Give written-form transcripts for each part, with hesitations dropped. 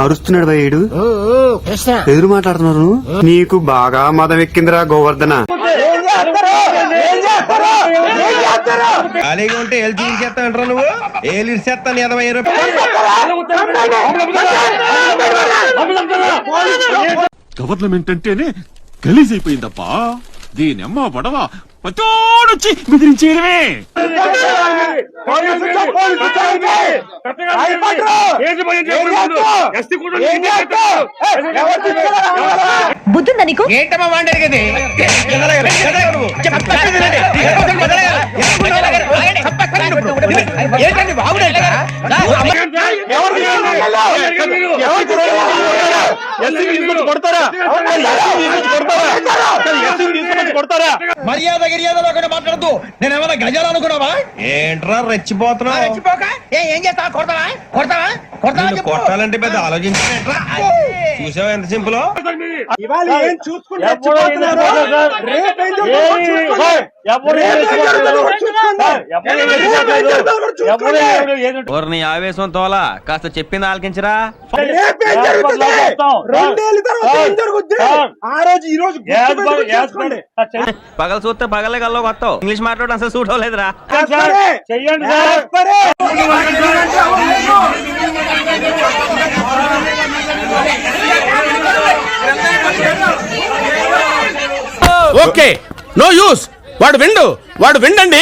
అరుస్తున్నాడు భయ్యుడు. ఎదురు మాట్లాడుతున్నారు. నీకు బాగా మదం ఎక్కిందిరా గోవర్ధన. ఖాళీగా ఉంటే ఎల్జీ చేస్తానంటారా నువ్వు? ఏలు ఇచ్చేస్తాను 20 రూపాయలు. గవర్నమెంట్ అంటేనే గలీజ్ అయిపోయిందప్పా. దీనమ్మ పడవ పచ్చోడొచ్చి బెదిరించేయడమే. బుద్ధుందా నీకు? ఏంటమ్మా వాడేది? మర్యాద గిర్యాదలో మాట్లాడద్దు. నేనేమన్నా గజాలు అనుకున్నావా? ఏంట్రా రెచ్చిపోతున్నావు? ఏం చేస్తావా? కొట్టాలంటే పెద్ద ఆలోచించారా? చూసావా ఎంత సింపుల్? నీ ఆవేశం తోలా కాస్త చెప్పింది ఆలకించరా. పగలు చూస్తే పగలే గల్లో కొత్తావు. ఇంగ్లీష్ మాట్లాడడం అసలు సూట్ అవ్వలేదురా. Okay, no use. వాడు విండండి.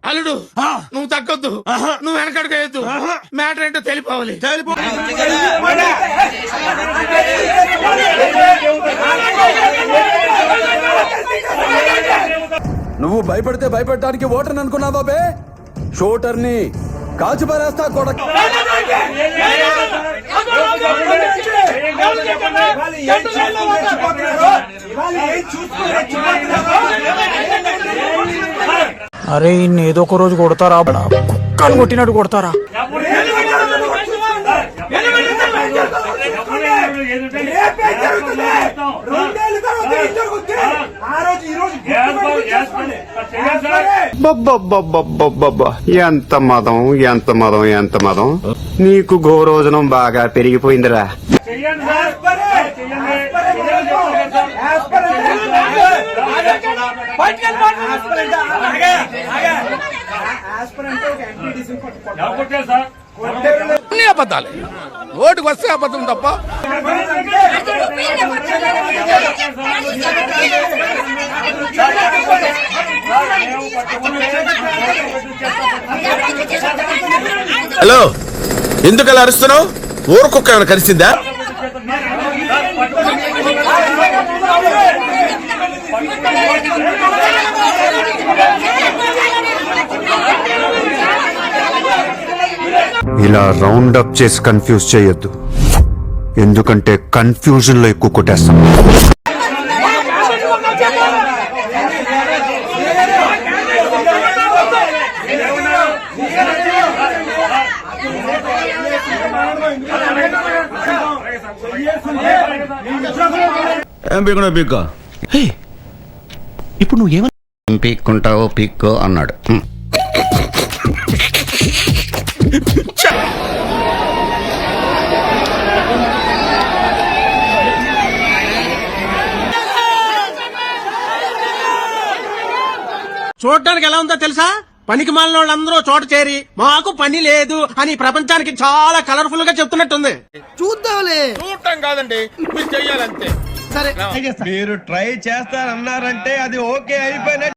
అల్లుడు, నువ్వు తగ్గొద్దు, నువ్వు వెనకడుగేయద్దు. మ్యాటర్ ఏంటో తెలిపోవాలి. నువ్వు భయపడితే భయపడటానికి ఓటర్ని అనుకున్నావా బే? షూటర్ని కాల్చి పారేస్తా కొడక. అరే ఇన్ని ఏదో ఒక రోజు కొడతారా? కుక్కను కొట్టినట్టు కొడతారా? ఎంత మదం. నీకు గోరోజనం బాగా పెరిగిపోయిందిరా. అన్ని అబద్ధాలే. ఓటుకు వస్తే అబద్ధం తప్ప. హలో, ఎందుకు అలా అరుస్తున్నావు? ఊరుకుక్క ఏమైనా కలిసిందా? ఇలా రౌండ్ అప్ చేసి కన్ఫ్యూజ్ చేయొద్దు. ఎందుకంటే కన్ఫ్యూజన్ లో ఎక్కువ కొట్టేస్తాం. ఇప్పుడు నువ్వేమన్నా పీక్కుంటావో పీక్కో అన్నాడు. చూడటానికి ఎలా ఉందో తెలుసా? పనికి మాలిన వాళ్ళందరూ చోట చేరి మాకు పని లేదు అని ప్రపంచానికి చాలా కలర్ఫుల్ గా చెప్తున్నట్టుంది. చూద్దాంలే. చూడటం కాదండి, మీరు చెయ్యాలంతే. సరే, మీరు ట్రై చేస్తారన్నారంటే అది ఓకే అయిపోయినట్టు.